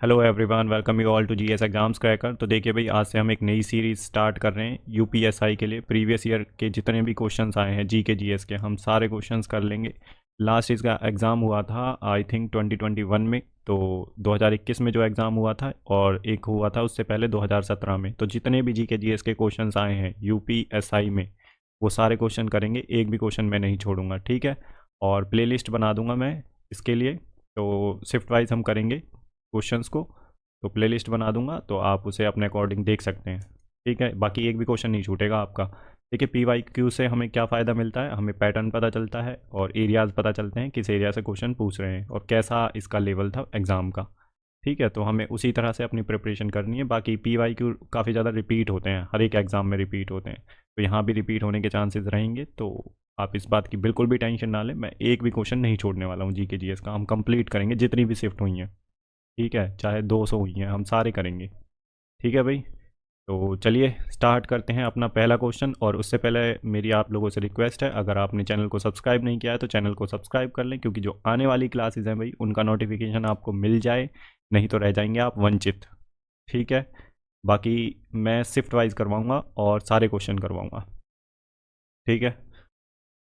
Hello everyone, welcome you all to GS exams cracker. तो देखिए भाई, आज से हम एक नई सीरीज़ स्टार्ट कर रहे हैं यूपीएसआई के लिए। प्रीवियस ईयर के जितने भी क्वेश्चंस आए हैं जी के जीएस के, हम सारे क्वेश्चंस कर लेंगे। लास्ट इसका एग्ज़ाम हुआ था आई थिंक 2021 में, तो 2021 में जो एग्ज़ाम हुआ था, और एक हुआ था उससे पहले 2017 में। तो जितने भी जी के जीएस के क्वेश्चंस आए हैं यूपीएसआई में, वो सारे क्वेश्चन करेंगे, एक भी क्वेश्चन मैं नहीं छोड़ूंगा, ठीक है। और प्लेलिस्ट बना दूंगा मैं इसके लिए, तो शिफ्ट वाइज हम करेंगे क्वेश्चंस को। तो प्लेलिस्ट बना दूंगा, तो आप उसे अपने अकॉर्डिंग देख सकते हैं, ठीक है। बाकी एक भी क्वेश्चन नहीं छूटेगा आपका। देखिए पी वाई क्यू से हमें क्या फ़ायदा मिलता है, हमें पैटर्न पता चलता है और एरियाज़ पता चलते हैं, किस एरिया से क्वेश्चन पूछ रहे हैं और कैसा इसका लेवल था एग्ज़ाम का, ठीक है। तो हमें उसी तरह से अपनी प्रिपरेशन करनी है। बाकी पी वाई क्यू काफ़ी ज़्यादा रिपीट होते हैं, हर एक एग्ज़ाम में रिपीट होते हैं, तो यहाँ भी रिपीट होने के चांसेस रहेंगे। तो आप इस बात की बिल्कुल भी टेंशन ना लें, मैं एक भी क्वेश्चन नहीं छोड़ने वाला हूँ जी के जी एस का। हम कंप्लीट करेंगे जितनी भी शिफ्ट हुई हैं, ठीक है, चाहे 200 हुई हैं, हम सारे करेंगे, ठीक है भाई। तो चलिए स्टार्ट करते हैं अपना पहला क्वेश्चन। और उससे पहले मेरी आप लोगों से रिक्वेस्ट है, अगर आपने चैनल को सब्सक्राइब नहीं किया है तो चैनल को सब्सक्राइब कर लें, क्योंकि जो आने वाली क्लासेस हैं भाई, उनका नोटिफिकेशन आपको मिल जाए, नहीं तो रह जाएंगे आप वंचित, ठीक है। बाकी मैं शिफ्ट वाइज करवाऊँगा और सारे क्वेश्चन करवाऊँगा, ठीक है।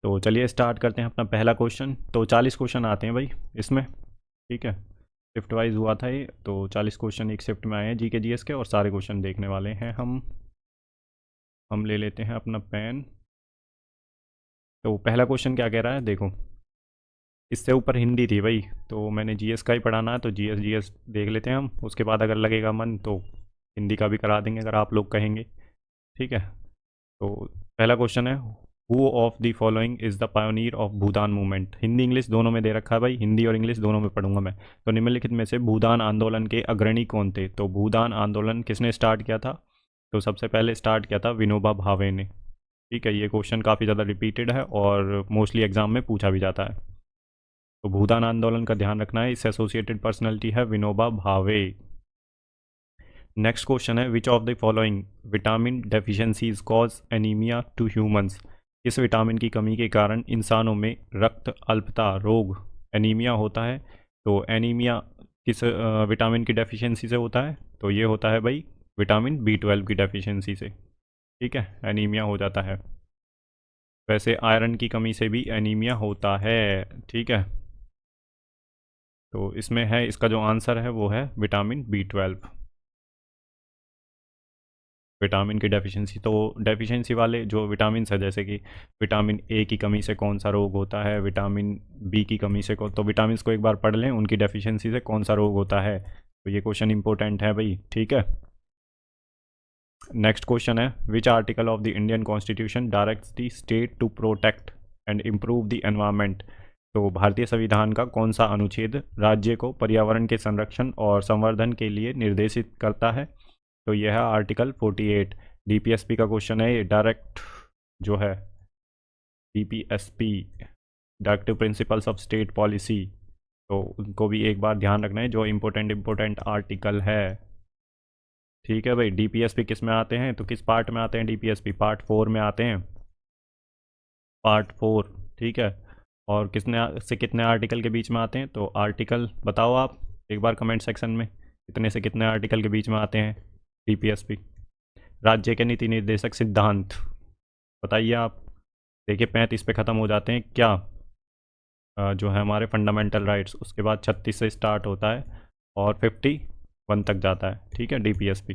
तो चलिए स्टार्ट करते हैं अपना पहला क्वेश्चन। तो 40 क्वेश्चन आते हैं भाई इसमें, ठीक है। शिफ्ट वाइज हुआ था ये, तो 40 क्वेश्चन एक शिफ्ट में आए हैं जी के जी एस के, और सारे क्वेश्चन देखने वाले हैं हम ले लेते हैं अपना पेन। तो पहला क्वेश्चन क्या कह रहा है, देखो। इससे ऊपर हिंदी थी भाई, तो मैंने जीएस का ही पढ़ाना है, तो जीएस देख लेते हैं हम। उसके बाद अगर लगेगा मन तो हिंदी का भी करा देंगे, अगर आप लोग कहेंगे, ठीक है। तो पहला क्वेश्चन है, who of the following is the pioneer of Bhoodan movement. Hindi English दोनों में दे रखा है भाई, हिंदी और इंग्लिश दोनों में पढ़ूंगा मैं। तो निम्नलिखित में से भूदान आंदोलन के अग्रणी कौन थे। तो भूदान आंदोलन किसने स्टार्ट किया था। तो सबसे पहले स्टार्ट किया था विनोबा भावे ने, ठीक है। ये क्वेश्चन काफ़ी ज़्यादा रिपीटेड है और मोस्टली एग्जाम में पूछा भी जाता है। तो भूदान आंदोलन का ध्यान रखना है, इससे एसोसिएटेड पर्सनैलिटी है विनोबा भावे। नेक्स्ट क्वेश्चन है, which of the following vitamin deficiencies cause anaemia to humans. किस विटामिन की कमी के कारण इंसानों में रक्त अल्पता रोग एनीमिया होता है। तो एनीमिया किस विटामिन की डेफिशिएंसी से होता है। तो ये होता है भाई विटामिन B12 की डेफिशिएंसी से, ठीक है, एनीमिया हो जाता है। वैसे आयरन की कमी से भी एनीमिया होता है, ठीक है। तो इसमें है, इसका जो आंसर है वो है विटामिन B12, विटामिन की डेफिशिएंसी। तो डेफिशिएंसी वाले जो विटामिन है, जैसे कि विटामिन ए की कमी से कौन सा रोग होता है, विटामिन बी की कमी से तो विटामिन को एक बार पढ़ लें, उनकी डेफिशिएंसी से कौन सा रोग होता है। तो ये क्वेश्चन इंपॉर्टेंट है भाई, ठीक है। नेक्स्ट क्वेश्चन है, which article of the Indian constitution directs the state to protect and improve the environment. तो भारतीय संविधान का कौन सा अनुच्छेद राज्य को पर्यावरण के संरक्षण और संवर्धन के लिए निर्देशित करता है। तो यह है आर्टिकल 48। डीपीएसपी का क्वेश्चन है ये, डायरेक्ट जो है DPSP, directive principles of state policy. तो उनको भी एक बार ध्यान रखना है, जो इम्पोर्टेंट आर्टिकल है, ठीक है भाई। डीपीएसपी किस में आते हैं, तो किस पार्ट में आते हैं डीपीएसपी, पार्ट 4 में आते हैं, पार्ट 4, ठीक है। और कितने से कितने आर्टिकल के बीच में आते हैं, तो आर्टिकल बताओ आप एक बार कमेंट सेक्शन में, कितने से कितने आर्टिकल के बीच में आते हैं डीपीएसपी। राज्य के नीति निर्देशक सिद्धांत बताइए आप। देखिए 35 पे ख़त्म हो जाते हैं क्या, जो है हमारे फंडामेंटल राइट्स। उसके बाद 36 से स्टार्ट होता है और 51 तक जाता है, ठीक है। डीपीएसपी,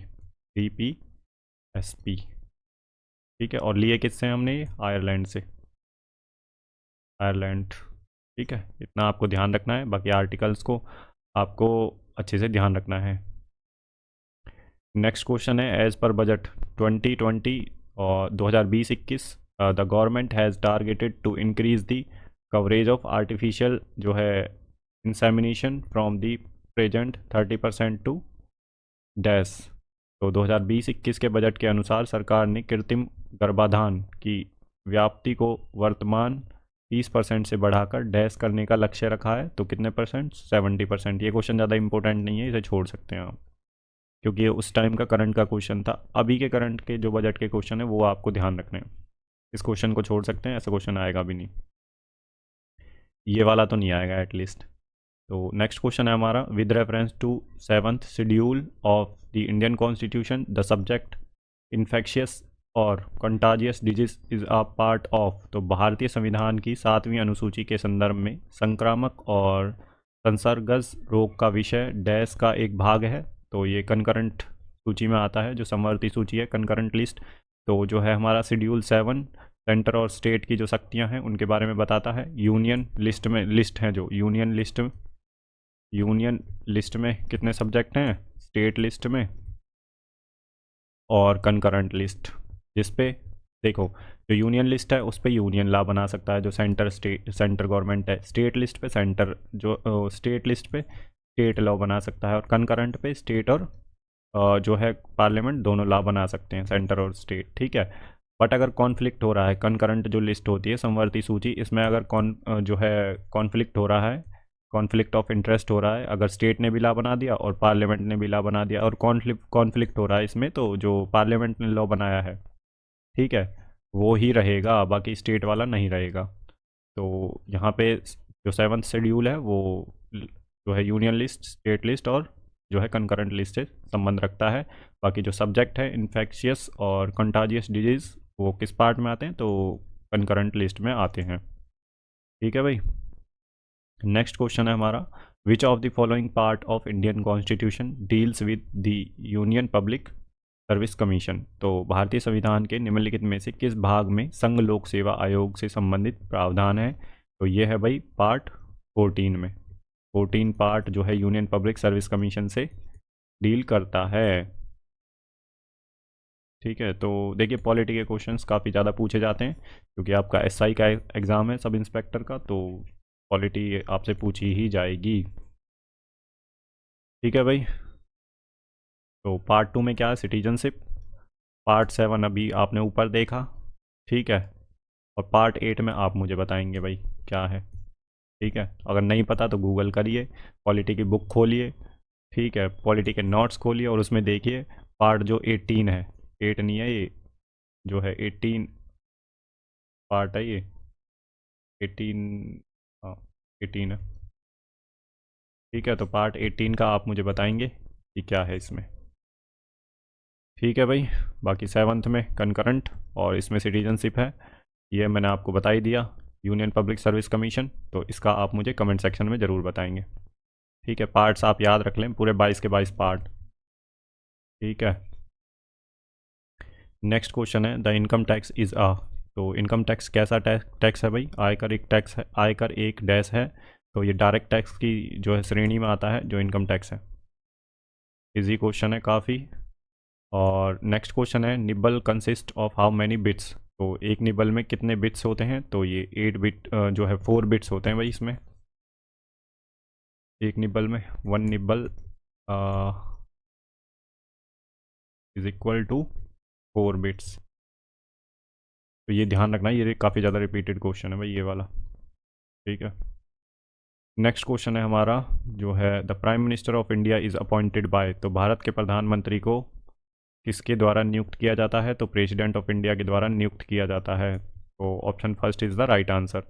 डीपीएसपी, ठीक है। और लिए किससे हमने ये, आयरलैंड से, आयरलैंड, ठीक है। इतना आपको ध्यान रखना है, बाकी आर्टिकल्स को आपको अच्छे से ध्यान रखना है। नेक्स्ट क्वेश्चन है, एज पर बजट 2020 और 2020-21 the government has targeted to increase the coverage of artificial जो है insemination from the present 30% to dash. तो 2020-21 के बजट के अनुसार सरकार ने कृत्रिम गर्भाधान की व्याप्ति को वर्तमान 30% से बढ़ाकर डैश करने का लक्ष्य रखा है। तो कितने परसेंट, 70%। ये क्वेश्चन ज़्यादा इंपॉर्टेंट नहीं है, इसे छोड़ सकते हैं आप, क्योंकि ये उस टाइम का करंट का क्वेश्चन था। अभी के करंट के जो बजट के क्वेश्चन है वो आपको ध्यान रखने हैं, इस क्वेश्चन को छोड़ सकते हैं, ऐसा क्वेश्चन आएगा भी नहीं, ये वाला तो नहीं आएगा एटलीस्ट। तो नेक्स्ट क्वेश्चन है हमारा, with reference to 7th schedule of the Indian constitution the subject infectious और contagious disease is a part of. तो भारतीय संविधान की 7वीं अनुसूची के संदर्भ में संक्रामक और संसर्गज रोग का विषय डैश का एक भाग है। तो ये कंकरेंट सूची में आता है, जो समवर्ती सूची है, कंकरेंट लिस्ट। तो जो है हमारा शेड्यूल 7 सेंटर और स्टेट की जो शक्तियां हैं उनके बारे में बताता है। यूनियन लिस्ट में लिस्ट हैं, जो यूनियन लिस्ट में कितने सब्जेक्ट हैं, स्टेट लिस्ट में और कंकरेंट लिस्ट, जिस पे देखो जो यूनियन लिस्ट है उस पे यूनियन लॉ बना सकता है जो सेंटर गवर्नमेंट है। स्टेट लिस्ट पे स्टेट लिस्ट पे स्टेट लॉ बना सकता है, और कंकरेंट पे स्टेट और जो है पार्लियामेंट दोनों लॉ बना सकते हैं, सेंटर और स्टेट, ठीक है। बट अगर कॉन्फ्लिक्ट हो रहा है, कंकरेंट जो लिस्ट होती है समवर्ती सूची, इसमें अगर जो है कॉन्फ्लिक्ट हो रहा है, कॉन्फ्लिक्ट ऑफ इंटरेस्ट हो रहा है, अगर स्टेट ने भी लॉ बना दिया और पार्लियामेंट ने भी लॉ बना दिया, और कॉन्फ्लिक्ट हो रहा है इसमें, तो जो पार्लियामेंट ने लॉ बनाया है, ठीक है, वो ही रहेगा, बाकी स्टेट वाला नहीं रहेगा। तो यहाँ पे जो 7th शेड्यूल है वो जो है यूनियन लिस्ट, स्टेट लिस्ट और जो है कंकरेंट लिस्ट से संबंध रखता है। बाकी जो सब्जेक्ट है इन्फेक्शियस और कंटाजियस डिजीज़ वो किस पार्ट में आते हैं, तो कंकरेंट लिस्ट में आते हैं, ठीक है भाई। नेक्स्ट क्वेश्चन है हमारा, which of the following part of Indian constitution deals with the union public service commission. तो भारतीय संविधान के निम्नलिखित में से किस भाग में संघ लोक सेवा आयोग से संबंधित प्रावधान है। तो ये है भाई पार्ट 14 में। 14 पार्ट जो है यूनियन पब्लिक सर्विस कमीशन से डील करता है, ठीक है। तो देखिए पॉलिटी के क्वेश्चंस काफ़ी ज़्यादा पूछे जाते हैं, क्योंकि आपका एसआई का एग्ज़ाम है सब इंस्पेक्टर का, तो पॉलिटी आपसे पूछी ही जाएगी, ठीक है भाई। तो पार्ट 2 में क्या है, सिटीजनशिप। पार्ट 7 अभी आपने ऊपर देखा, ठीक है, और पार्ट 8 में आप मुझे बताएंगे भाई क्या है, ठीक है। अगर नहीं पता तो गूगल करिए, पॉलिटी की बुक खोलिए, ठीक है, पॉलिटी के नोट्स खोलिए और उसमें देखिए पार्ट जो 18 है, 8 नहीं है ये, जो है 18 पार्ट है ये, 18, हाँ 18 है, ठीक है। तो पार्ट 18 का आप मुझे बताएंगे कि क्या है इसमें, ठीक है भाई। बाकी 7th में कंकरेंट और इसमें सिटीजनशिप है, ये मैंने आपको बता ही दिया, यूनियन पब्लिक सर्विस कमीशन। तो इसका आप मुझे कमेंट सेक्शन में ज़रूर बताएंगे, ठीक है। पार्ट्स आप याद रख लें, पूरे 22 के 22 पार्ट, ठीक है। नेक्स्ट क्वेश्चन है, the income tax is a. तो इनकम टैक्स कैसा टैक्स है भाई, आयकर एक टैक्स है, आयकर एक डैश है। तो ये डायरेक्ट टैक्स की जो है श्रेणी में आता है जो इनकम टैक्स है। इजी क्वेश्चन है काफ़ी। और नेक्स्ट क्वेश्चन है, nibble consist of how many bits. तो एक निबल में कितने बिट्स होते हैं, तो ये 8 बिट जो है 4 बिट्स होते हैं भाई इसमें, एक निबल में 1 nibble is equal to 4 bits. तो ये ध्यान रखना, ये काफ़ी ज़्यादा रिपीटेड क्वेश्चन है भाई ये वाला, ठीक है। नेक्स्ट क्वेश्चन है हमारा जो है, the prime minister of India is appointed by. तो भारत के प्रधानमंत्री को किसके द्वारा नियुक्त किया जाता है, तो प्रेसिडेंट ऑफ इंडिया के द्वारा नियुक्त किया जाता है। तो option first is the right answer.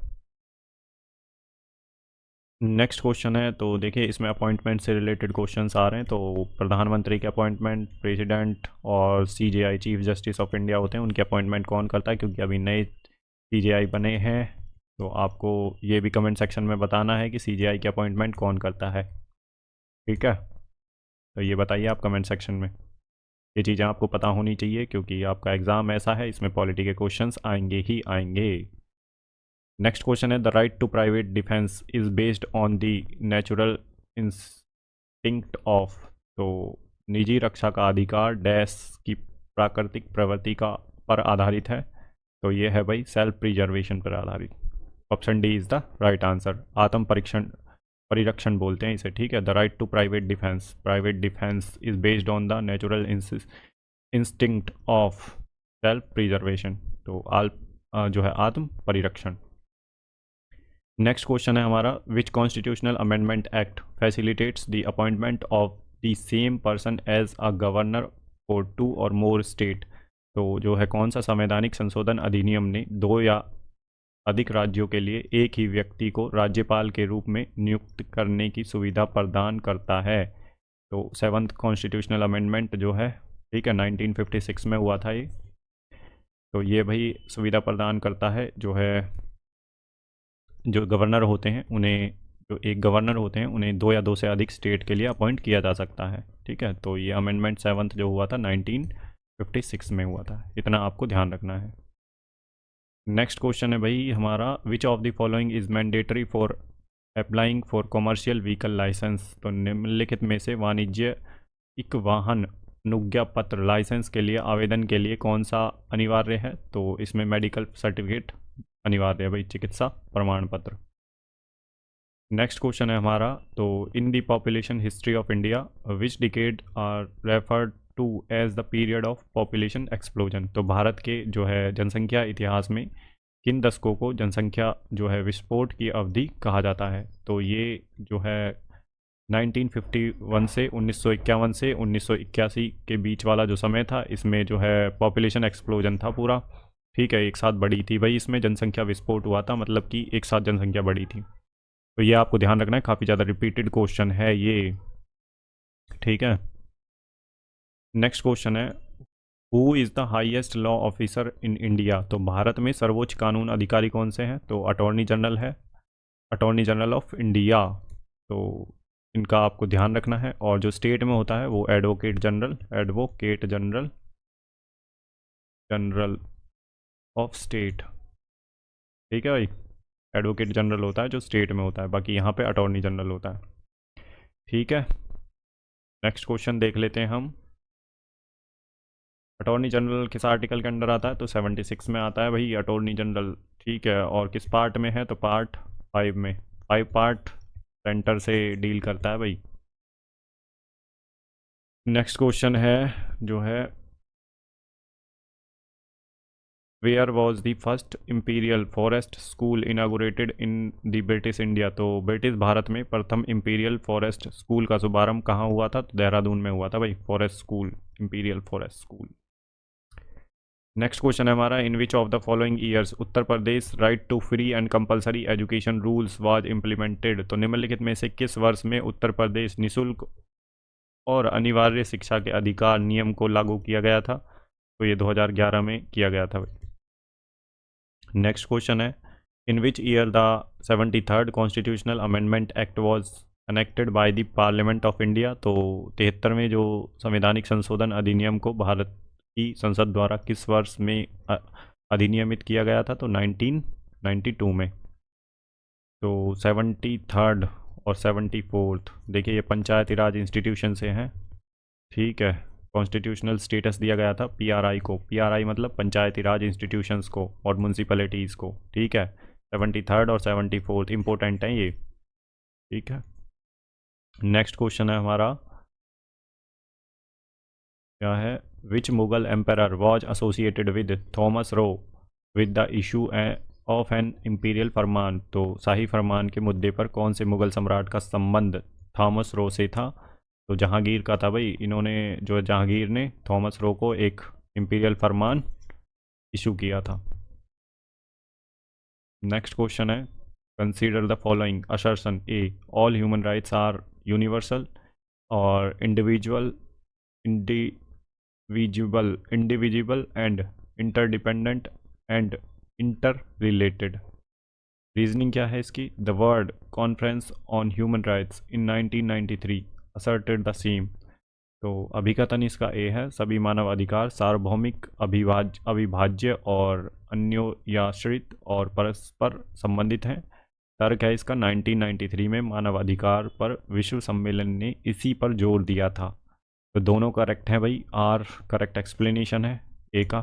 Next question है, तो देखिए इसमें अपॉइंटमेंट से रिलेटेड क्वेश्चंस आ रहे हैं। तो प्रधानमंत्री के अपॉइंटमेंट, प्रेसिडेंट और CJI chief justice of India होते हैं, उनके अपॉइंटमेंट कौन करता है, क्योंकि अभी नए सीजेआई बने हैं। तो आपको ये भी कमेंट सेक्शन में बताना है कि सीजेआई की अपॉइंटमेंट कौन करता है, ठीक है। तो ये बताइए आप कमेंट सेक्शन में, ये चीज़ें आपको पता होनी चाहिए, क्योंकि आपका एग्ज़ाम ऐसा है, इसमें पॉलिटी के क्वेश्चंस आएंगे ही आएंगे। नेक्स्ट क्वेश्चन है, the right to private defence is based on the natural instinct of. तो निजी रक्षा का अधिकार डैश की प्राकृतिक प्रवृत्ति का पर आधारित है। तो ये है भाई सेल्फ प्रिजर्वेशन पर आधारित। Option D is the right answer. आत्म परिरक्षण बोलते हैं इसे, ठीक है। The right to private defence is based on the natural instinct of self preservation. तो जो है आत्म परिरक्षण। नेक्स्ट क्वेश्चन है हमारा, which constitutional amendment act facilitates the appointment of the same person as a governor for 2 और more state. तो जो है कौन सा संवैधानिक संशोधन अधिनियम ने 2 या अधिक राज्यों के लिए एक ही व्यक्ति को राज्यपाल के रूप में नियुक्त करने की सुविधा प्रदान करता है। तो 7th कॉन्स्टिट्यूशनल अमेंडमेंट जो है, ठीक है, 1956 में हुआ था ये। तो ये भाई सुविधा प्रदान करता है, जो है जो गवर्नर होते हैं उन्हें, जो एक गवर्नर होते हैं उन्हें 2 या 2 से अधिक स्टेट के लिए अपॉइंट किया जा सकता है। ठीक है, तो ये अमेंडमेंट 7th जो हुआ था 1956 में हुआ था, इतना आपको ध्यान रखना है। नेक्स्ट क्वेश्चन है भाई हमारा, which of the following is mandatory for applying for commercial vehicle licence. तो निम्नलिखित में से वाणिज्यिक वाहन अनुज्ञा पत्र लाइसेंस के लिए आवेदन के लिए कौन सा अनिवार्य है। तो इसमें मेडिकल सर्टिफिकेट अनिवार्य है भाई, चिकित्सा प्रमाण पत्र। नेक्स्ट क्वेश्चन है हमारा, तो in the population history of India which decade are referred to as the period of population explosion. तो भारत के जो है जनसंख्या इतिहास में किन दशकों को जनसंख्या जो है विस्फोट की अवधि कहा जाता है। तो ये जो है 1951 से 1951 से 1981 के बीच वाला जो समय था, इसमें जो है पॉपुलेशन एक्सप्लोजन था पूरा। ठीक है, एक साथ बढ़ी थी भाई, इसमें जनसंख्या विस्फोट हुआ था, मतलब कि एक साथ जनसंख्या बढ़ी थी। तो ये आपको ध्यान रखना है, काफ़ी ज़्यादा रिपीटेड क्वेश्चन है ये। ठीक है, नेक्स्ट क्वेश्चन है, who is the highest law officer in India. तो भारत में सर्वोच्च कानून अधिकारी कौन से हैं। तो अटॉर्नी जनरल है, अटॉर्नी जनरल ऑफ इंडिया। तो इनका आपको ध्यान रखना है। और जो स्टेट में होता है वो advocate general, advocate general, general of state. ठीक है भाई, एडवोकेट जनरल होता है जो स्टेट में होता है, बाकी यहाँ पे अटॉर्नी जनरल होता है। ठीक है, नेक्स्ट क्वेश्चन देख लेते हैं हम। अटॉर्नी जनरल किस आर्टिकल के अंडर आता है। तो 76 में आता है भाई अटॉर्नी जनरल। ठीक है, और किस पार्ट में है। तो पार्ट 5 में, 5 पार्ट सेंटर से डील करता है भाई। नेक्स्ट क्वेश्चन है जो है, where was the first imperial forest school inaugurated in the British India. तो ब्रिटिश भारत में प्रथम इम्पीरियल फॉरेस्ट स्कूल का शुभारंभ कहाँ हुआ था। तो देहरादून में हुआ था भाई, forest school, imperial forest school. Next question है हमारा, in which of the following years Uttar Pradesh right to free and compulsory education rules was implemented. तो निम्नलिखित में से किस वर्ष में उत्तर प्रदेश निःशुल्क और अनिवार्य शिक्षा के अधिकार नियम को लागू किया गया था। तो ये 2011 में किया गया था भाई। नेक्स्ट क्वेश्चन है, in which year the 73rd constitutional amendment act was enacted by the parliament of India. तो 73वें जो संवैधानिक संशोधन अधिनियम को भारत की संसद द्वारा किस वर्ष में अधिनियमित किया गया था। तो 1992 में। तो 73rd और 74th, देखिए ये पंचायती राज इंस्टीट्यूशन से हैं। ठीक है, कॉन्स्टिट्यूशनल स्टेटस दिया गया था पीआरआई को, पीआरआई मतलब पंचायती राज इंस्टीट्यूशंस को और म्यूनसिपैलिटीज़ को। ठीक है, 73rd और 74th इंपॉर्टेंट हैं ये। ठीक है, नेक्स्ट क्वेश्चन है हमारा, क्या है, which Mughal emperor was associated with Thomas Roe with the issue of an imperial फरमान। तो शाही फरमान के मुद्दे पर कौन से मुगल सम्राट का संबंध थॉमस रो से था। तो जहांगीर का था भाई। इन्होंने जो जहांगीर ने थॉमस रो को एक इम्पीरियल फरमान इशू किया था। नेक्स्ट क्वेश्चन है, consider the following assertion, A all human rights are universal और indivisible and interdependent and interrelated. Reasoning क्या है इसकी, the world conference on human rights in 1993 asserted the same. तो अभिकथन इसका ए है, सभी मानव अधिकार सार्वभौमिक, अविभाज्य और अन्योन्याश्रित और परस्पर संबंधित हैं। तर्क है इसका 1993 में मानव अधिकार पर विश्व सम्मेलन ने इसी पर जोर दिया था। तो दोनों करेक्ट हैं भाई, आर करेक्ट एक्सप्लेनेशन है ए का।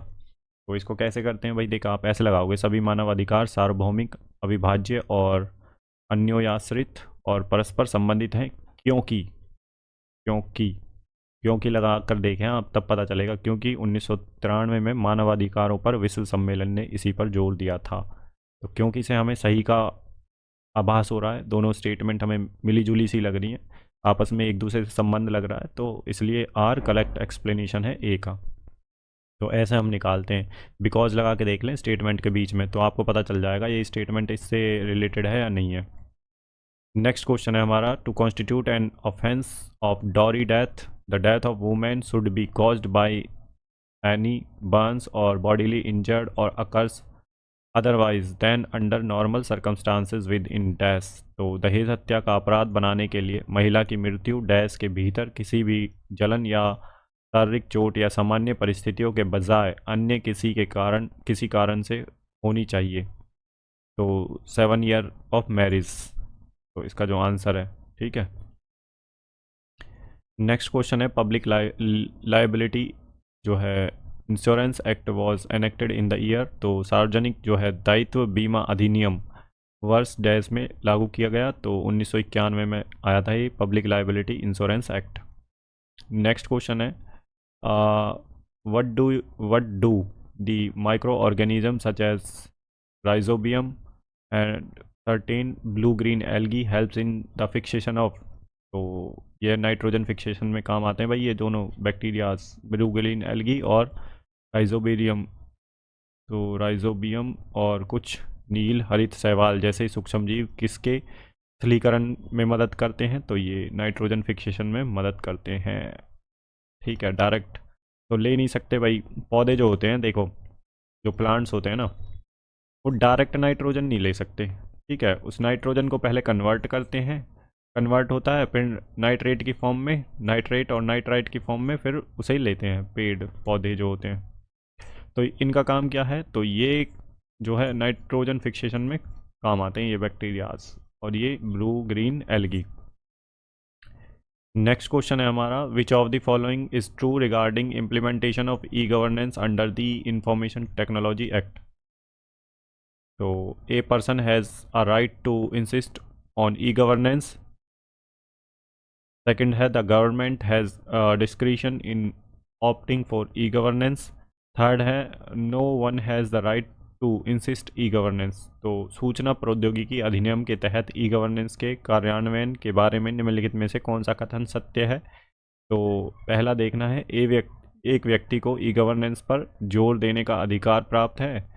तो इसको कैसे करते हैं भाई, देखा आप ऐसे लगाओगे, सभी मानव अधिकार सार्वभौमिक, अविभाज्य और अन्योन्याश्रित और परस्पर संबंधित हैं, क्योंकि क्योंकि क्योंकि लगा कर देखें आप, तब पता चलेगा, क्योंकि 1993 में मानवाधिकारों पर विश्व सम्मेलन ने इसी पर जोर दिया था। तो क्योंकि से हमें सही का आभास हो रहा है, दोनों स्टेटमेंट हमें मिली जुली सी लग रही हैं, आपस में एक दूसरे से संबंध लग रहा है, तो इसलिए आर करेक्ट एक्सप्लेनेशन है ए का। तो ऐसे हम निकालते हैं, बिकॉज लगा के देख लें स्टेटमेंट के बीच में, तो आपको पता चल जाएगा ये स्टेटमेंट इससे रिलेटेड है या नहीं है। नेक्स्ट क्वेश्चन है हमारा, to constitute an offence of dowry death, the death of women should be caused by any burns और बॉडीली इंजर्ड और occurs otherwise than under normal circumstances within dash. तो दहेज हत्या का अपराध बनाने के लिए महिला की मृत्यु डैश के भीतर किसी भी जलन या शारीरिक चोट या सामान्य परिस्थितियों के बजाय अन्य किसी कारण से होनी चाहिए। तो 7 ईयर ऑफ मैरिज, तो इसका जो आंसर है, ठीक है। नेक्स्ट क्वेश्चन है, पब्लिक लाइबिलिटी जो है insurance act was enacted in the year. तो सार्वजनिक जो है दायित्व बीमा अधिनियम वर्ष डैश में लागू किया गया, तो 1991 में आया था ये public liability insurance act. Next question है, what do the microorganisms such as rhizobium and certain blue green algae helps in the fixation of। तो ये नाइट्रोजन फिक्सेशन में काम आते हैं भाई, ये दोनों बैक्टीरियाज, ब्लू ग्रीन एल्गी और राइजोबेरियम। तो राइजोबियम और कुछ नील हरित शैवाल जैसे सूक्ष्मजीव किसके स्थलीकरण में मदद करते हैं, तो ये नाइट्रोजन फिक्सेशन में मदद करते हैं, ठीक है। डायरेक्ट तो ले नहीं सकते भाई, पौधे जो होते हैं देखो, जो प्लांट्स होते हैं ना, वो डायरेक्ट नाइट्रोजन नहीं ले सकते, ठीक है। उस नाइट्रोजन को पहले कन्वर्ट करते हैं, कन्वर्ट होता है फिर नाइट्रेट की फॉर्म में, नाइट्रेट और नाइट्राइट की फॉर्म में, फिर उसे ही लेते हैं पेड़ पौधे जो होते हैं। तो इनका काम क्या है, तो ये जो है नाइट्रोजन फिक्सेशन में काम आते हैं ये बैक्टीरियाज, और ये blue green algae. Next question है हमारा, which of the following is true regarding implementation of e governance under the information technology act. तो a person has a right to insist on e governance. Second है, the government has discretion in opting for e governance. Third है, no one has the right to insist e governance. तो सूचना प्रौद्योगिकी अधिनियम के तहत e governance के कार्यान्वयन के बारे में निम्नलिखित में से कौन सा कथन सत्य है। तो पहला देखना है, एक व्यक्ति को ई गवर्नेंस पर जोर देने का अधिकार प्राप्त है।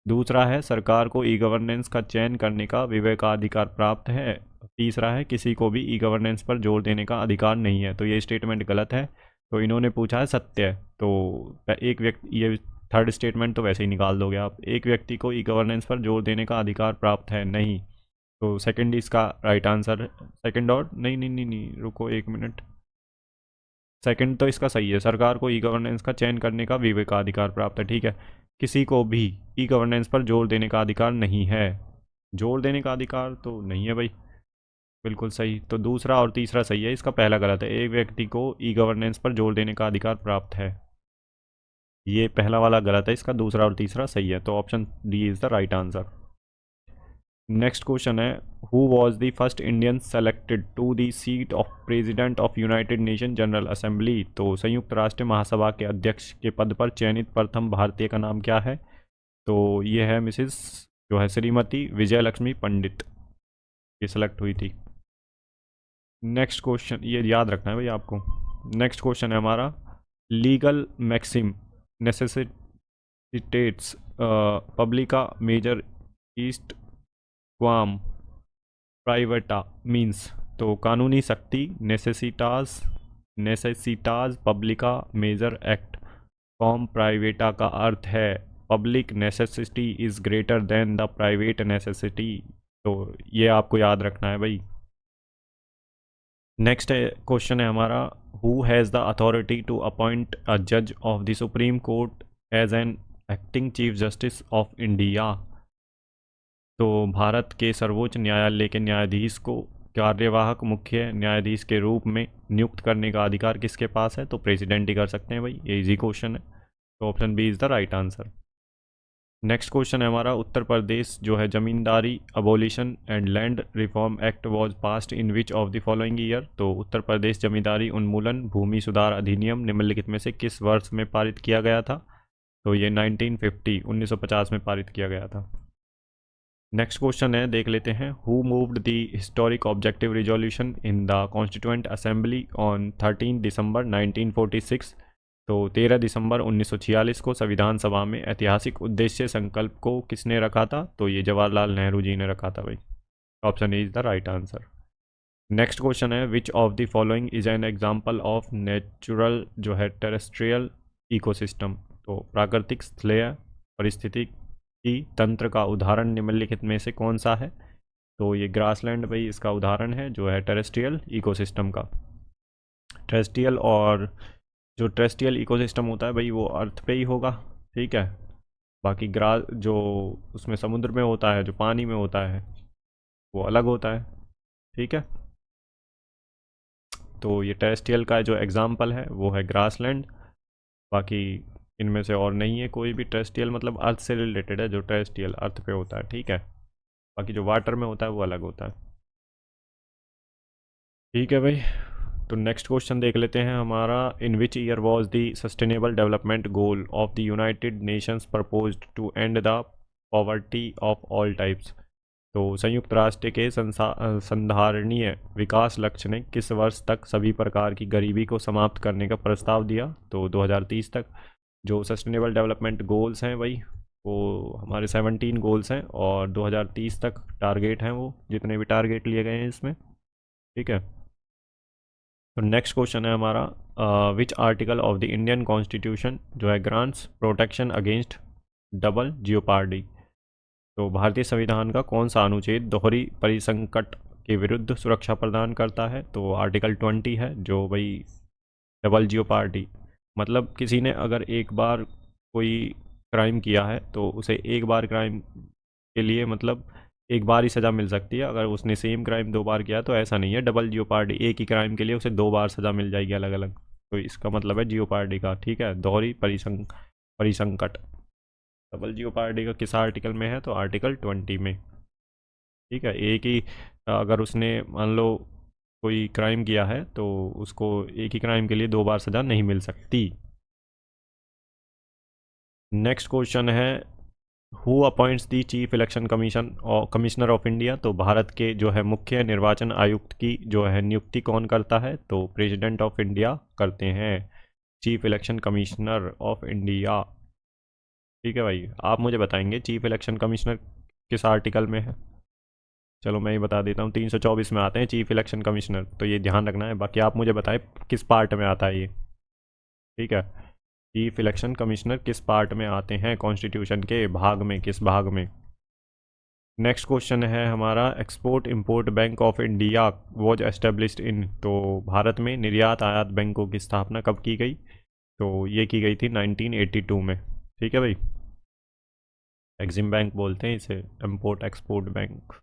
दूसरा है, सरकार को ई गवर्नेंस का चयन करने का विवेकाधिकार प्राप्त है। तीसरा है, किसी को भी ई गवर्नेंस पर जोर देने का अधिकार नहीं है। तो ये स्टेटमेंट गलत है, तो इन्होंने पूछा है सत्य। तो एक व्यक्ति, ये थर्ड स्टेटमेंट तो वैसे ही निकाल दोगे आप, एक व्यक्ति को ई गवर्नेंस पर जोर देने का अधिकार प्राप्त है, नहीं। तो सेकंड इसका राइट आंसर है। सेकंड और नहीं नहीं नहीं नहीं रुको एक मिनट, सेकंड तो इसका सही है, सरकार को ई गवर्नेंस का चयन करने का विवेकाधिकार प्राप्त है, ठीक है। किसी को भी ई गवर्नेंस पर जोर देने का अधिकार नहीं है, जोर देने का अधिकार तो नहीं है भाई, बिल्कुल सही। तो दूसरा और तीसरा सही है, इसका पहला गलत है, एक व्यक्ति को ई गवर्नेंस पर जोर देने का अधिकार प्राप्त है, ये पहला वाला गलत है, इसका दूसरा और तीसरा सही है। तो option D is the right answer. Next question है, who was the first Indian selected to the seat of president of United Nation General Assembly. तो संयुक्त राष्ट्र महासभा के अध्यक्ष के पद पर चयनित प्रथम भारतीय का नाम क्या है। तो ये है मिसिस जो है श्रीमती विजय लक्ष्मी पंडित, ये सेलेक्ट हुई थी। नेक्स्ट क्वेश्चन, ये याद रखना है भाई आपको। नेक्स्ट क्वेश्चन है हमारा, लीगल मैक्सिम नेसेसिटेट्स पब्लिका मेजर ईस्ट क्वाम प्राइवेटा मीन्स। तो कानूनी शक्ति नेसेसिटाज पब्लिका मेजर एक्ट कॉम प्राइवेटा का अर्थ है public necessity is greater than the private necessity. तो ये आपको याद रखना है भाई। नेक्स्ट क्वेश्चन है हमारा, who has the authority to appoint a जज of the Supreme Court as an acting chief justice of India. तो भारत के सर्वोच्च न्यायालय के न्यायाधीश को कार्यवाहक मुख्य न्यायाधीश के रूप में नियुक्त करने का अधिकार किसके पास है। तो प्रेसिडेंट ही कर सकते हैं भाई, ये इजी क्वेश्चन है। तो option B is the right answer. Next question है हमारा, उत्तर प्रदेश जो है zamindari abolition and land reform act was passed in which of the following year. तो उत्तर प्रदेश जमींदारी उन्मूलन भूमि सुधार अधिनियम निम्नलिखित में से किस वर्ष में पारित किया गया था। तो ये 1950 में पारित किया गया था। नेक्स्ट क्वेश्चन है, देख लेते हैं, who moved the historic objective resolution in the constituent assembly on 13 दिसंबर 1946। तो 13 दिसंबर 1946 को संविधान सभा में ऐतिहासिक उद्देश्य संकल्प को किसने रखा था? तो ये जवाहरलाल नेहरू जी ने रखा था भाई। Option A is the right answer. Next question है, which of the following is an example of natural जो है टेरेस्ट्रियल इकोसिस्टम? तो प्राकृतिक स्थलीय परिस्थितिकी तंत्र का उदाहरण निम्नलिखित में से कौन सा है? तो ये ग्रासलैंड भाई इसका उदाहरण है जो है टेरेस्ट्रियल इकोसिस्टम का। टेरेस्ट्रियल और जो टेरेस्ट्रियल इकोसिस्टम होता है भाई वो अर्थ पे ही होगा, ठीक है। बाकी ग्रास जो उसमें समुद्र में होता है, जो पानी में होता है, वो अलग होता है, ठीक है। तो ये टेरेस्ट्रियल का जो एग्जाम्पल है वो है ग्रासलैंड। बाकी इनमें से और नहीं है कोई भी टेरेस्ट्रियल, मतलब अर्थ से रिलेटेड है जो टेरेस्ट्रियल अर्थ पे होता है, ठीक है। बाकी जो वाटर में होता है वो अलग होता है, ठीक है भाई। तो नेक्स्ट क्वेश्चन देख लेते हैं हमारा, in which year was the sustainable development goal of the United Nations proposed to end the poverty of all types? तो संयुक्त राष्ट्र के संधारणीय विकास लक्ष्य ने किस वर्ष तक सभी प्रकार की गरीबी को समाप्त करने का प्रस्ताव दिया? तो 2030 तक। जो सस्टेनेबल डेवलपमेंट गोल्स हैं भाई वो हमारे 17 गोल्स हैं और 2030 तक टारगेट हैं, वो जितने भी टारगेट लिए गए हैं इसमें, ठीक है। तो नेक्स्ट क्वेश्चन है हमारा, विच article of the Indian constitution जो है grants protection against double jeopardy? तो भारतीय संविधान का कौन सा अनुच्छेद दोहरी परिसंकट के विरुद्ध सुरक्षा प्रदान करता है? तो आर्टिकल 20 है जो भाई डबल जियोपार्डी, मतलब किसी ने अगर एक बार कोई क्राइम किया है तो उसे एक बार क्राइम के लिए मतलब एक बार ही सज़ा मिल सकती है। अगर उसने सेम क्राइम दो बार किया तो ऐसा नहीं है, डबल जियोपार्डी, एक ही क्राइम के लिए उसे दो बार सज़ा मिल जाएगी अलग अलग। तो इसका मतलब है जियोपार्डी का, ठीक है, दोहरी परिसंकट। डबल जियोपार्डी का किस आर्टिकल में है? तो आर्टिकल 20 में, ठीक है। एक ही अगर उसने मान लो कोई क्राइम किया है तो उसको एक ही क्राइम के लिए दो बार सज़ा नहीं मिल सकती। नेक्स्ट क्वेश्चन है, who appoints the chief election commission और कमिश्नर ऑफ इंडिया? तो भारत के जो है मुख्य निर्वाचन आयुक्त की जो है नियुक्ति कौन करता है? तो प्रेसिडेंट ऑफ इंडिया करते हैं, chief election commissioner of India, ठीक है भाई। आप मुझे बताएंगे चीफ इलेक्शन कमिश्नर किस आर्टिकल में है? चलो मैं ही बता देता हूँ, 324 में आते हैं चीफ इलेक्शन कमिश्नर, तो ये ध्यान रखना है। बाकी आप मुझे बताएं किस पार्ट में आता है ये, ठीक है। चीफ इलेक्शन कमिश्नर किस पार्ट में आते हैं कॉन्स्टिट्यूशन के भाग में, किस भाग में? नेक्स्ट क्वेश्चन है हमारा, export import bank of India was established in? तो भारत में निर्यात आयात बैंकों की स्थापना कब की गई? तो ये की गई थी 1982 में, ठीक है भाई। एग्जिम बैंक बोलते हैं इसे, import export bank.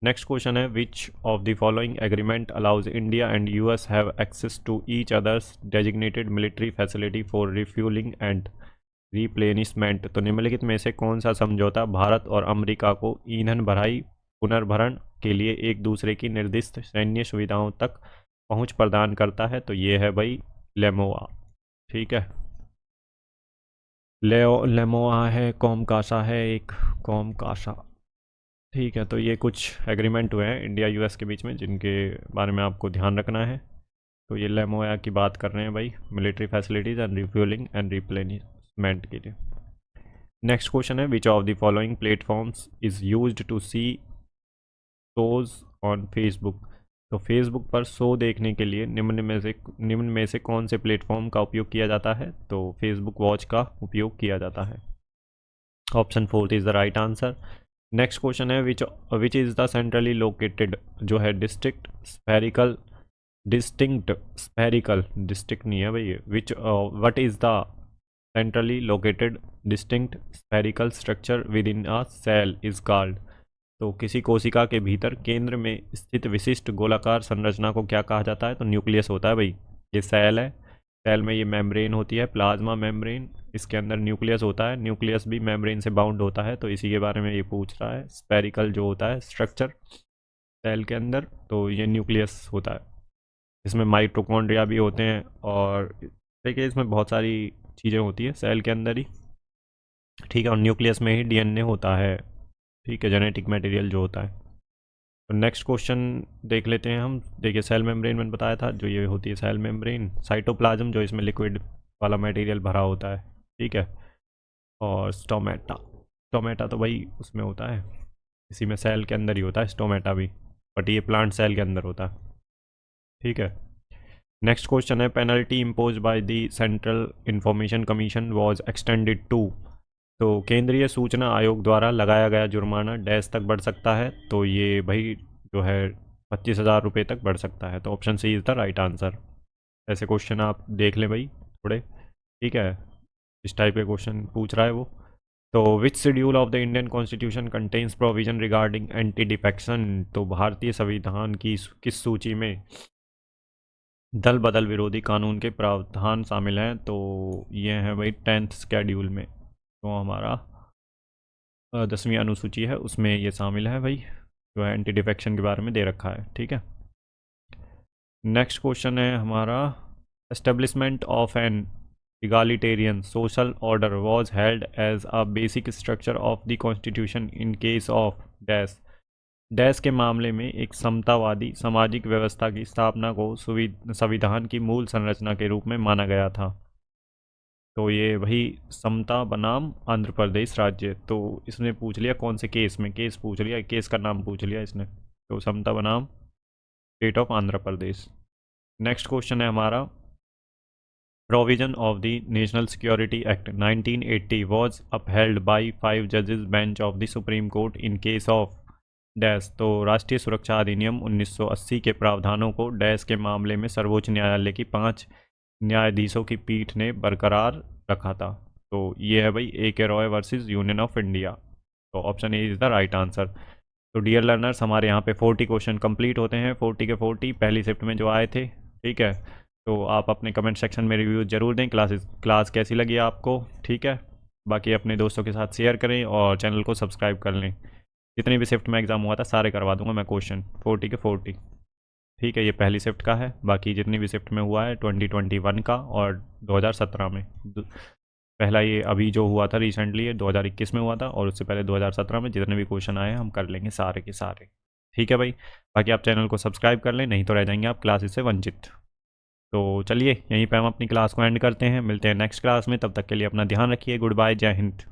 Next question है, which of the following agreement allows India and US have access to each others designated military facility for refuelling and replenishment? तो निम्नलिखित में से कौन सा समझौता भारत और अमेरिका को ईंधन भराई पुनर्भरण के लिए एक दूसरे की निर्दिष्ट सैन्य सुविधाओं तक पहुंच प्रदान करता है? तो ये है भाई लेमोआ, ठीक है। लेमोआ है, कॉमकासा है, एक कॉमकासा, ठीक है। तो ये कुछ एग्रीमेंट हुए हैं इंडिया यूएस के बीच में जिनके बारे में आपको ध्यान रखना है। तो ये लेमोया की बात कर रहे हैं भाई, military facilities and refuelling and replenishment के लिए। नेक्स्ट क्वेश्चन है, which of the following platforms is used to see shows on Facebook? तो फेसबुक पर शो देखने के लिए निम्न में से कौन से प्लेटफॉर्म का उपयोग किया जाता है? तो फेसबुक वॉच का उपयोग किया जाता है, option 4 is the right answer. Next question है, which is the centrally located जो है डिस्टिंक्ट स्फेरिकल, डिस्ट्रिक्ट नहीं है भाई, which what is the centrally located distinct spherical structure within a cell is called? तो किसी कोशिका के भीतर केंद्र में स्थित विशिष्ट गोलाकार संरचना को क्या कहा जाता है? तो न्यूक्लियस होता है भाई। ये सेल है, सेल में ये मेम्ब्रेन होती है, प्लाज्मा मेम्ब्रेन, इसके अंदर न्यूक्लियस होता है, न्यूक्लियस भी मेम्ब्रेन से बाउंड होता है। तो इसी के बारे में ये पूछ रहा है, स्पेरिकल जो होता है स्ट्रक्चर सेल के अंदर, तो ये न्यूक्लियस होता है। इसमें माइटोकॉन्ड्रिया भी होते हैं और देखिए इसमें बहुत सारी चीज़ें होती है सेल के अंदर ही, ठीक है। और न्यूक्लियस में ही डीएनए होता है, ठीक है, जेनेटिक मटेरियल जो होता है। तो नेक्स्ट क्वेश्चन देख लेते हैं हम। देखिए सेल मेम्ब्रेन मैंने बताया था, जो ये होती है सेल मेम्ब्रेन, साइटोप्लाज्म जो इसमें लिक्विड वाला मटेरियल भरा होता है, ठीक है। और स्टोमेटा, स्टोमेटा तो भाई उसमें होता है, इसी में सेल के अंदर ही होता है स्टोमेटा भी, बट ये प्लांट सेल के अंदर होता है, ठीक है। नेक्स्ट क्वेश्चन है, penalty impose by the central information commission was extended to. तो केंद्रीय सूचना आयोग द्वारा लगाया गया जुर्माना डैश तक बढ़ सकता है, तो ये भाई जो है 25,000 रुपये तक बढ़ सकता है, तो option C is the right answer. ऐसे क्वेश्चन आप देख लें भाई थोड़े, ठीक है, इस टाइप के क्वेश्चन पूछ रहा है वो। तो which schedule of the Indian constitution contains provision regarding anti defection. तो भारतीय संविधान की किस सूची में दल बदल विरोधी कानून के प्रावधान शामिल हैं। तो ये है भाई 10th शेड्यूल में, तो हमारा 10वीं अनुसूची है उसमें ये शामिल है भाई, जो है एंटी डिफेक्शन के बारे में दे रखा है, ठीक है। नेक्स्ट क्वेश्चन है हमारा, establishment of an egalitarian social order was held as a basic structure of the constitution in case of dash। Dash के मामले में एक समतावादी सामाजिक व्यवस्था की स्थापना को संविधान की मूल संरचना के रूप में माना गया था। तो ये वही समता बनाम आंध्र प्रदेश राज्य, तो इसने पूछ लिया कौन से केस में, केस पूछ लिया, केस का नाम पूछ लिया इसने, तो समता बनाम state of Andhra Pradesh. Next question है हमारा, Provision of the National Security Act 1980 was upheld by 5 judges bench of the Supreme Court in case of dash. तो राष्ट्रीय सुरक्षा अधिनियम 1980 के प्रावधानों को डैश के मामले में सर्वोच्च न्यायालय की 5 न्यायाधीशों की पीठ ने बरकरार रखा था। तो ये है भाई A K Roy versus Union of India, तो option A is the right answer. तो डियर लर्नर्स, हमारे यहाँ पे 40 क्वेश्चन कंप्लीट होते हैं, 40 के 40 पहली शिफ्ट में जो आए थे, ठीक है। तो आप अपने कमेंट सेक्शन में रिव्यू ज़रूर दें, क्लास कैसी लगी आपको, ठीक है। बाकी अपने दोस्तों के साथ शेयर करें और चैनल को सब्सक्राइब कर लें। जितनी भी शिफ्ट में एग्ज़ाम हुआ था सारे करवा दूंगा मैं क्वेश्चन, 40 के 40, ठीक है। ये पहली शिफ्ट का है, बाकी जितनी भी शिफ्ट में हुआ है 2021 का और 2017 में, पहला ये अभी जो हुआ था रिसेंटली ये 2021 में हुआ था, और उससे पहले 2017 में जितने भी क्वेश्चन आए हम कर लेंगे सारे के सारे, ठीक है भाई। बाकी आप चैनल को सब्सक्राइब कर लें, नहीं तो रह जाएंगे आप क्लासेस से वंचित। तो चलिए यहीं पे हम अपनी क्लास को एंड करते हैं, मिलते हैं नेक्स्ट क्लास में, तब तक के लिए अपना ध्यान रखिए, गुड बाय, जय हिंद।